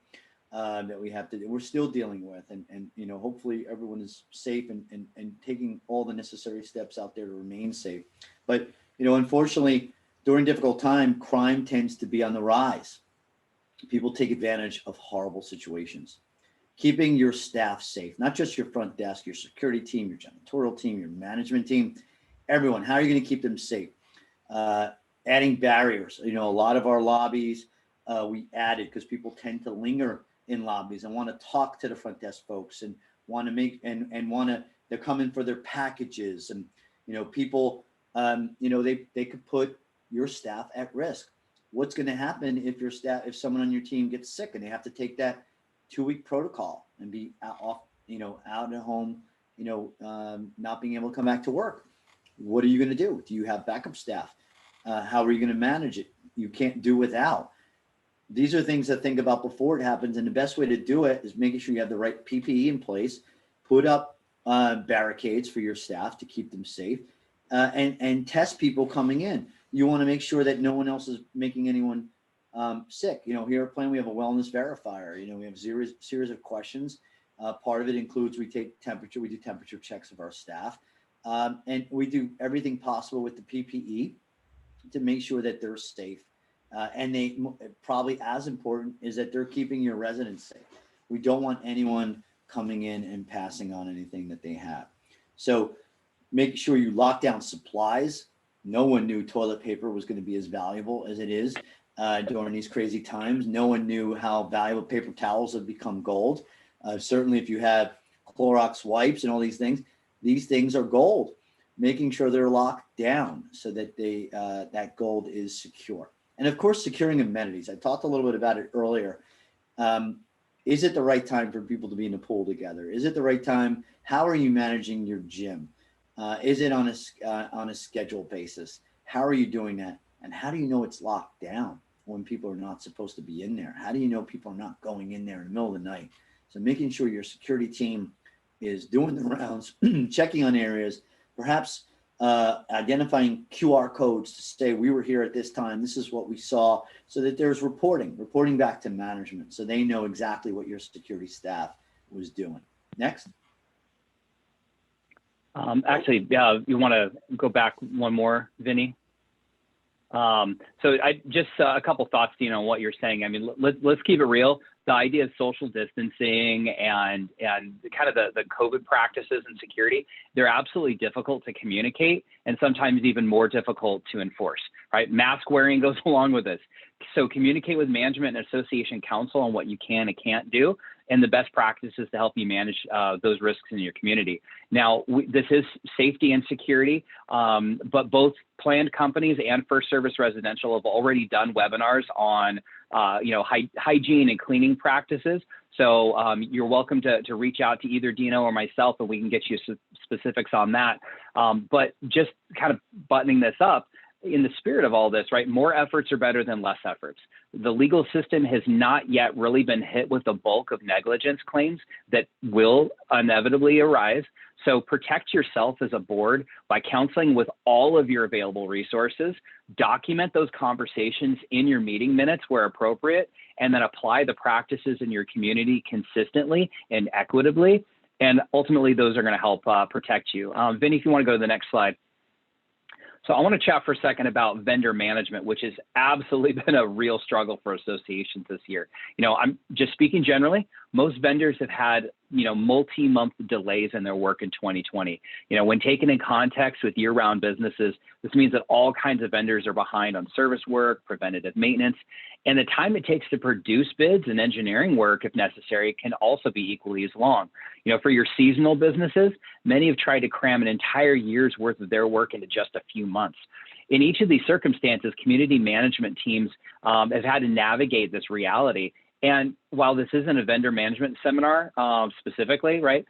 that we're still dealing with. And you know, hopefully everyone is safe and taking all the necessary steps out there to remain safe. But, you know, unfortunately, during difficult time, crime tends to be on the rise. People take advantage of horrible situations. Keeping your staff safe, not just your front desk, your security team, your janitorial team, your management team, everyone, how are you going to keep them safe? Adding barriers. You know, a lot of our lobbies we added because people tend to linger in lobbies and want to talk to the front desk folks and want to make and want to, they're coming for their packages. And, you know, people, you know, they could put your staff at risk. What's going to happen if someone on your team gets sick and they have to take that 2-week protocol and be out at home, you know, not being able to come back to work? What are you going to do? Do you have backup staff? How are you going to manage it? You can't do without. These are things to think about before it happens. And the best way to do it is making sure you have the right PPE in place, put up barricades for your staff to keep them safe, and test people coming in. You want to make sure that no one else is making anyone sick. You know, here at Plan, we have a wellness verifier. You know, we have a series of questions. Part of it includes we do temperature checks of our staff. And we do everything possible with the PPE to make sure that they're safe. And they probably as important is that they're keeping your residents safe. We don't want anyone coming in and passing on anything that they have. So make sure you lock down supplies No one knew toilet paper was going to be as valuable as it is during these crazy times. No one knew how valuable paper towels have become gold. Certainly, if you have Clorox wipes and all these things are gold. Making sure they're locked down so that that gold is secure. And of course, securing amenities. I talked a little bit about it earlier. Is it the right time for people to be in the pool together? Is it the right time? How are you managing your gym? Is it on a schedule basis? How are you doing that? And how do you know it's locked down when people are not supposed to be in there? How do you know people are not going in there in the middle of the night? So making sure your security team is doing the rounds, checking on areas, perhaps identifying QR codes to say we were here at this time, this is what we saw, so that there's reporting back to management so they know exactly what your security staff was doing. Next. Actually, yeah, you want to go back one more, Vinny? So I just a couple thoughts, Dino, on what you're saying. I mean, let's keep it real. The idea of social distancing and kind of the COVID practices and security, they're absolutely difficult to communicate and sometimes even more difficult to enforce, right? Mask wearing goes along with this. So communicate with management and association council on what you can and can't do and the best practices to help you manage those risks in your community. Now, this is safety and security, but both planned companies and First Service Residential have already done webinars on hygiene and cleaning practices. So you're welcome to reach out to either Dino or myself, and we can get you specifics on that. But just kind of buttoning this up, in the spirit of all this, right, more efforts are better than less efforts. The legal system has not yet really been hit with the bulk of negligence claims that will inevitably arise. So protect yourself as a board by counseling with all of your available resources, document those conversations in your meeting minutes where appropriate, and then apply the practices in your community consistently and equitably. And ultimately, those are going to help protect you. Vinny, if you want to go to the next slide. So I want to chat for a second about vendor management, which has absolutely been a real struggle for associations this year. I'm just speaking generally, most vendors have had, multi-month delays in their work in 2020. When taken in context with year-round businesses, this means that all kinds of vendors are behind on service work, preventative maintenance, and the time it takes to produce bids and engineering work, if necessary, can also be equally as long. For your seasonal businesses, many have tried to cram an entire year's worth of their work into just a few months. In each of these circumstances, community management teams have had to navigate this reality. And while this isn't a vendor management seminar specifically, right,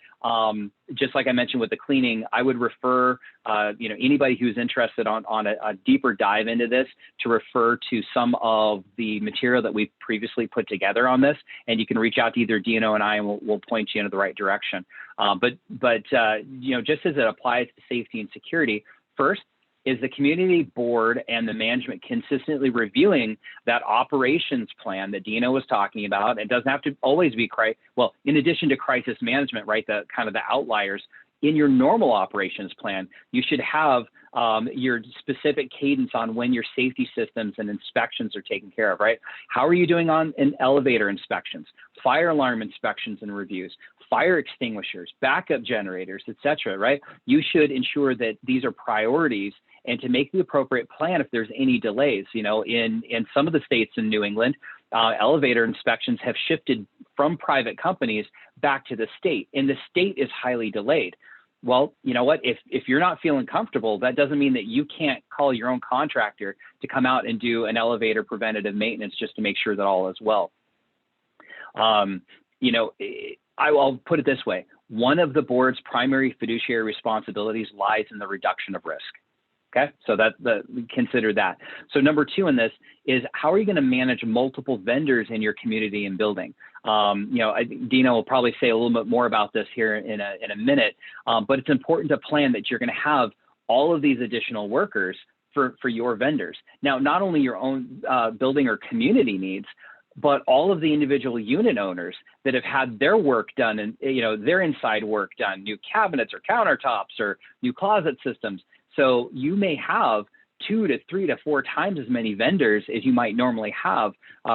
just like I mentioned with the cleaning, I would refer, anybody who's interested on a deeper dive into this to refer to some of the material that we've previously put together on this. And you can reach out to either Dino and I, and we'll point you into the right direction. But just as it applies to safety and security, first, is the community board and the management consistently reviewing that operations plan that Dino was talking about? It doesn't have to always be in addition to crisis management, right? The kind of the outliers in your normal operations plan, you should have your specific cadence on when your safety systems and inspections are taken care of, right? How are you doing on elevator inspections, fire alarm inspections and reviews, fire extinguishers, backup generators, et cetera, right? You should ensure that these are priorities and to make the appropriate plan if there's any delays. In some of the states in New England, elevator inspections have shifted from private companies back to the state, and the state is highly delayed. Well, you know what? If you're not feeling comfortable, that doesn't mean that you can't call your own contractor to come out and do an elevator preventative maintenance just to make sure that all is well. I'll put it this way. One of the board's primary fiduciary responsibilities lies in the reduction of risk. Okay, so consider that. So number two in this is, how are you going to manage multiple vendors in your community and building? Dino will probably say a little bit more about this here in a minute, but it's important to plan that you're going to have all of these additional workers for your vendors. Now, not only your own building or community needs, but all of the individual unit owners that have had their work done and their inside work done, new cabinets or countertops or new closet systems. So you may have 2 to 3 to 4 times as many vendors as you might normally have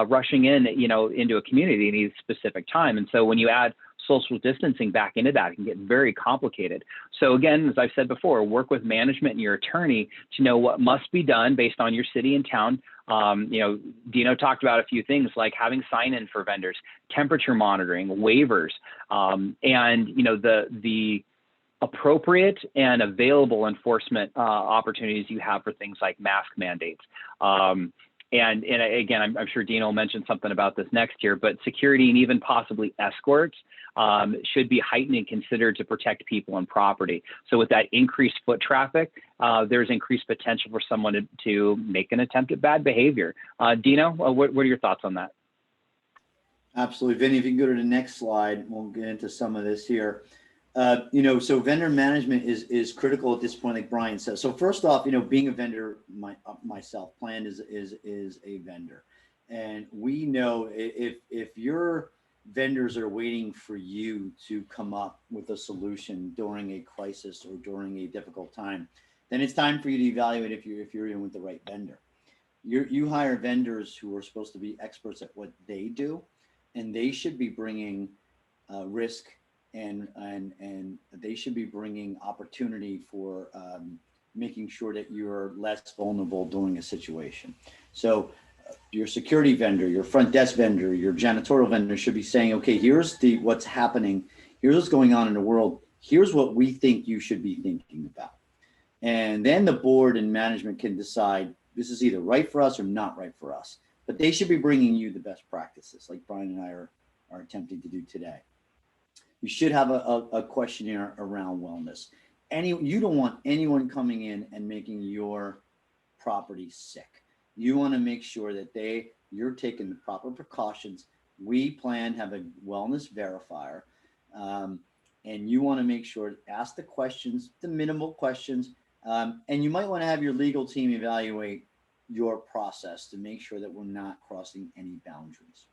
rushing in, into a community in a specific time. And so when you add social distancing back into that. It can get very complicated. So again, as I've said before, work with management and your attorney to know what must be done based on your city and town. Dino talked about a few things like having sign-in for vendors, temperature monitoring, waivers, and the appropriate and available enforcement opportunities you have for things like mask mandates. And again, I'm sure Dino will mention something about this next year, but security and even possibly escorts should be heightened and considered to protect people and property. So with that increased foot traffic, there's increased potential for someone to make an attempt at bad behavior. Dino, what are your thoughts on that? Absolutely. Vinny, if you can go to the next slide, we'll get into some of this here. So vendor management is critical at this point, like Bryan says. So first off, being a vendor myself, Planned is a vendor. And we know if your vendors are waiting for you to come up with a solution during a crisis or during a difficult time, then it's time for you to evaluate if you're in with the right vendor. You hire vendors who are supposed to be experts at what they do, and they should be bringing risk and they should be bringing opportunity for making sure that you're less vulnerable during a situation. So your security vendor, your front desk vendor, your janitorial vendor should be saying, okay, here's what's happening. Here's what's going on in the world. Here's what we think you should be thinking about. And then the board and management can decide this is either right for us or not right for us. But they should be bringing you the best practices like Bryan and I are attempting to do today. You should have a questionnaire around wellness. You don't want anyone coming in and making your property sick. You want to make sure that you're taking the proper precautions. We plan to have a wellness verifier, and you want to make sure ask the questions, the minimal questions, and you might want to have your legal team evaluate your process to make sure that we're not crossing any boundaries.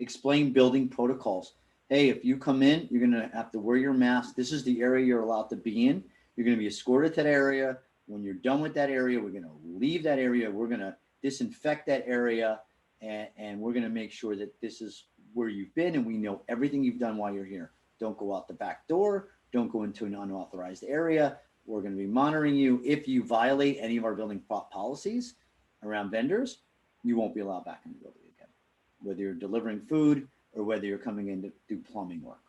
Explain building protocols. Hey, if you come in, you're going to have to wear your mask. This is the area you're allowed to be in. You're going to be escorted to that area. When you're done with that area, we're going to leave that area. We're going to disinfect that area, and we're going to make sure that this is where you've been and we know everything you've done while you're here. Don't go out the back door. Don't go into an unauthorized area. We're going to be monitoring you. If you violate any of our building policies around vendors, you won't be allowed back in the building again, whether you're delivering food or whether you're coming in to do plumbing work.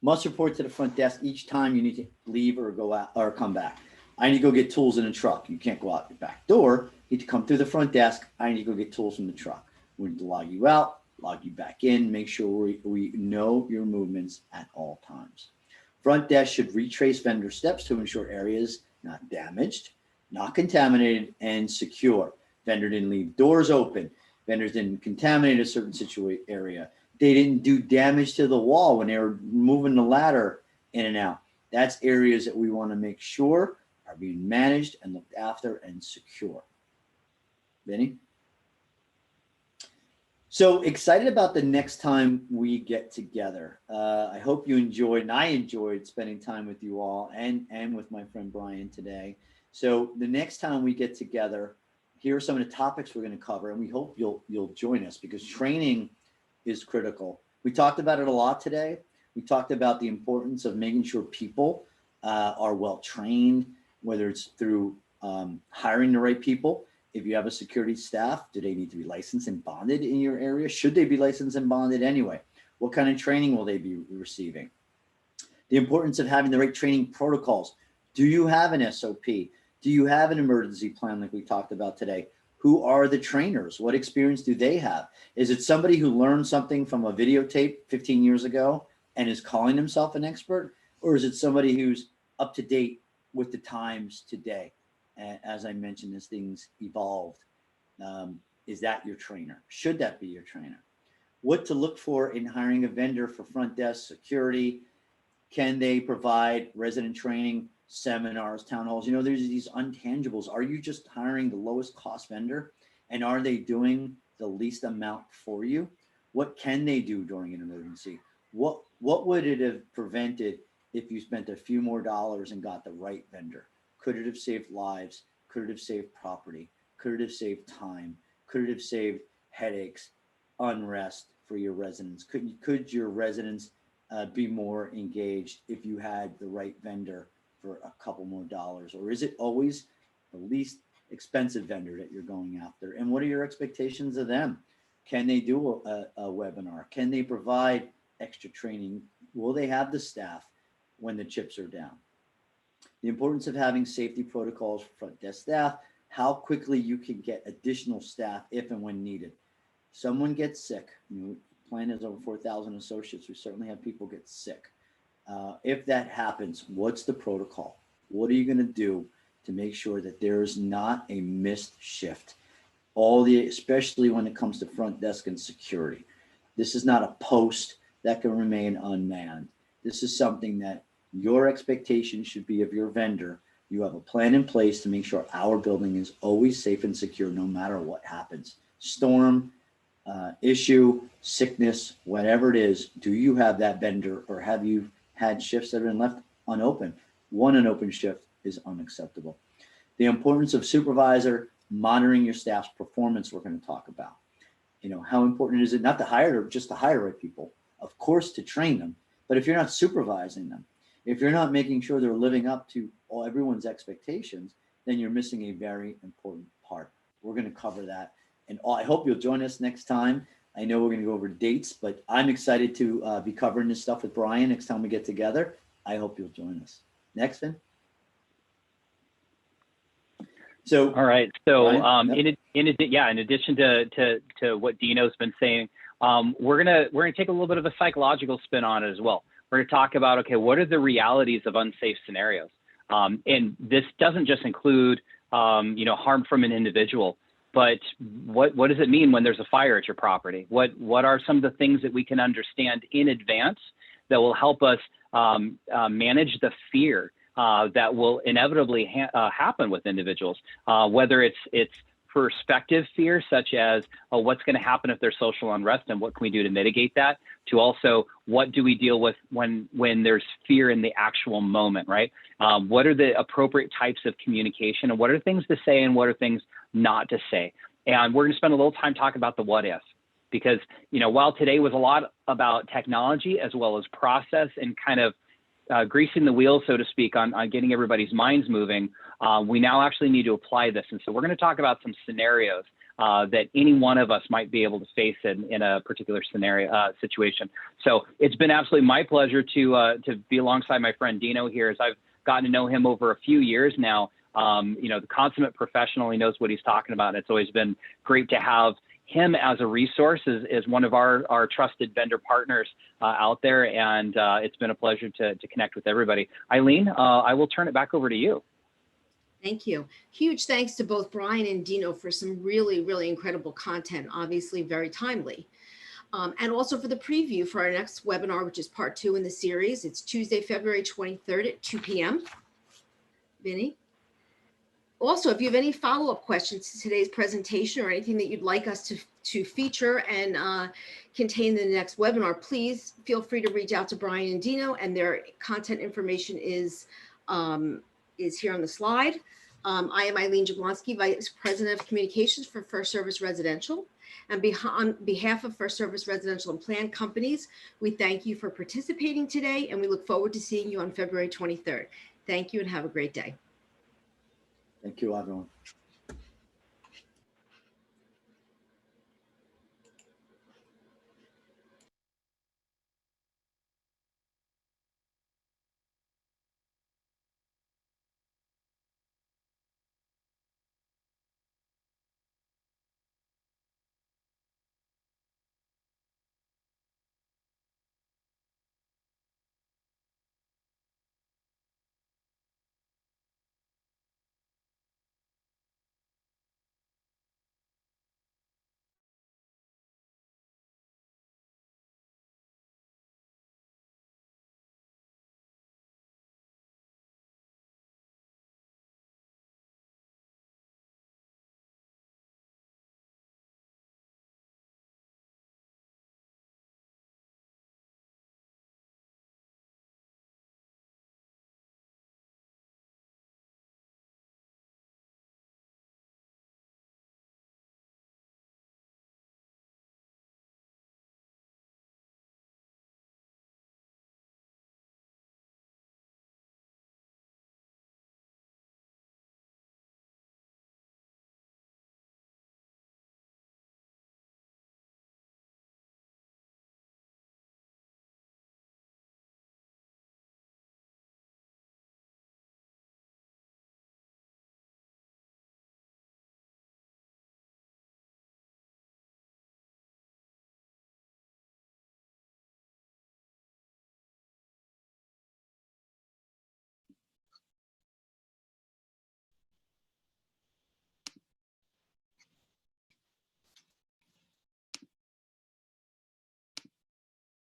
Must report to the front desk each time you need to leave or go out or come back. I need to go get tools in a truck. You can't go out the back door. You need to come through the front desk. I need to go get tools from the truck. We need to log you out, log you back in, make sure we know your movements at all times. Front desk should retrace vendor steps to ensure areas not damaged, not contaminated, and secure. Vendor didn't leave doors open. Vendors didn't contaminate a certain area. They didn't do damage to the wall when they were moving the ladder in and out. That's areas that we want to make sure are being managed and looked after and secure. Vinny? So excited about the next time we get together. I hope you enjoyed, and I enjoyed spending time with you all and with my friend Bryan today. So the next time we get together, here are some of the topics we're going to cover, and we hope you'll join us because training is critical. We talked about it a lot today. We talked about the importance of making sure people are well trained, whether it's through hiring the right people. If you have a security staff, do they need to be licensed and bonded in your area? Should they be licensed and bonded anyway? What kind of training will they be receiving? The importance of having the right training protocols. Do you have an SOP? Do you have an emergency plan like we talked about today? Who are the trainers? What experience do they have? Is it somebody who learned something from a videotape 15 years ago and is calling himself an expert? Or is it somebody who's up to date with the times today? As I mentioned, as things evolved, is that your trainer? Should that be your trainer? What to look for in hiring a vendor for front desk security? Can they provide resident training, seminars, town halls? There's these intangibles. Are you just hiring the lowest cost vendor? And are they doing the least amount for you? What can they do during an emergency? What would it have prevented if you spent a few more dollars and got the right vendor? Could it have saved lives? Could it have saved property? Could it have saved time? Could it have saved headaches, unrest for your residents? Could your residents be more engaged if you had the right vendor for a couple more dollars? Or is it always the least expensive vendor that you're going after? And what are your expectations of them? Can they do a webinar? Can they provide extra training? Will they have the staff when the chips are down? The importance of having safety protocols for front desk staff, how quickly you can get additional staff if and when needed. Someone gets sick, Plan has over 4,000 associates. We certainly have people get sick. If that happens, what's the protocol? What are you going to do to make sure that there is not a missed shift? Especially when it comes to front desk and security. This is not a post that can remain unmanned. This is something that your expectation should be of your vendor. You have a plan in place to make sure our building is always safe and secure no matter what happens. Storm, issue, sickness, whatever it is, do you have that vendor, or have you had shifts that have been left unopened? One unopened shift is unacceptable. The importance of supervisor monitoring your staff's performance, we're going to talk about. How important is it not to hire, or just to hire right people? Of course, to train them, but if you're not supervising them, if you're not making sure they're living up to everyone's expectations, then you're missing a very important part. We're going to cover that. And I hope you'll join us next time. I know we're going to go over dates, but I'm excited to be covering this stuff with Bryan next time we get together. I hope you'll join us. Next, Vin. So, all right. So, Bryan, in addition to what Dino's been saying, we're gonna take a little bit of a psychological spin on it as well. We're gonna talk about, okay, what are the realities of unsafe scenarios? And this doesn't just include harm from an individual, but what does it mean when there's a fire at your property? What are some of the things that we can understand in advance that will help us manage the fear that will inevitably happen with individuals, whether it's perspective fear, such as what's going to happen if there's social unrest and what can we do to mitigate that, to also what do we deal with when there's fear in the actual moment, right? What are the appropriate types of communication, and what are things to say and what are things not to say? And we're going to spend a little time talking about the what if, because while today was a lot about technology as well as process and kind of greasing the wheels, so to speak, on getting everybody's minds moving, we now actually need to apply this. And so we're going to talk about some scenarios that any one of us might be able to face in a particular situation. So it's been absolutely my pleasure to be alongside my friend Dino here, as I've gotten to know him over a few years now. The consummate professional, he knows what he's talking about. And it's always been great to have him as a resource as one of our trusted vendor partners out there. And it's been a pleasure to connect with everybody. Eileen, I will turn it back over to you. Thank you. Huge thanks to both Bryan and Dino for some really, really incredible content, obviously very timely. And also for the preview for our next webinar, which is part 2 in the series. It's Tuesday, February 23rd at 2 p.m. Vinny? Also, if you have any follow-up questions to today's presentation or anything that you'd like us to feature and contain in the next webinar, please feel free to reach out to Bryan and Dino, and their content information is here on the slide. I am Eileen Jablonski, Vice President of Communications for First Service Residential. And on behalf of First Service Residential and Plan Companies, we thank you for participating today, and we look forward to seeing you on February 23rd. Thank you and have a great day. Thank you, everyone.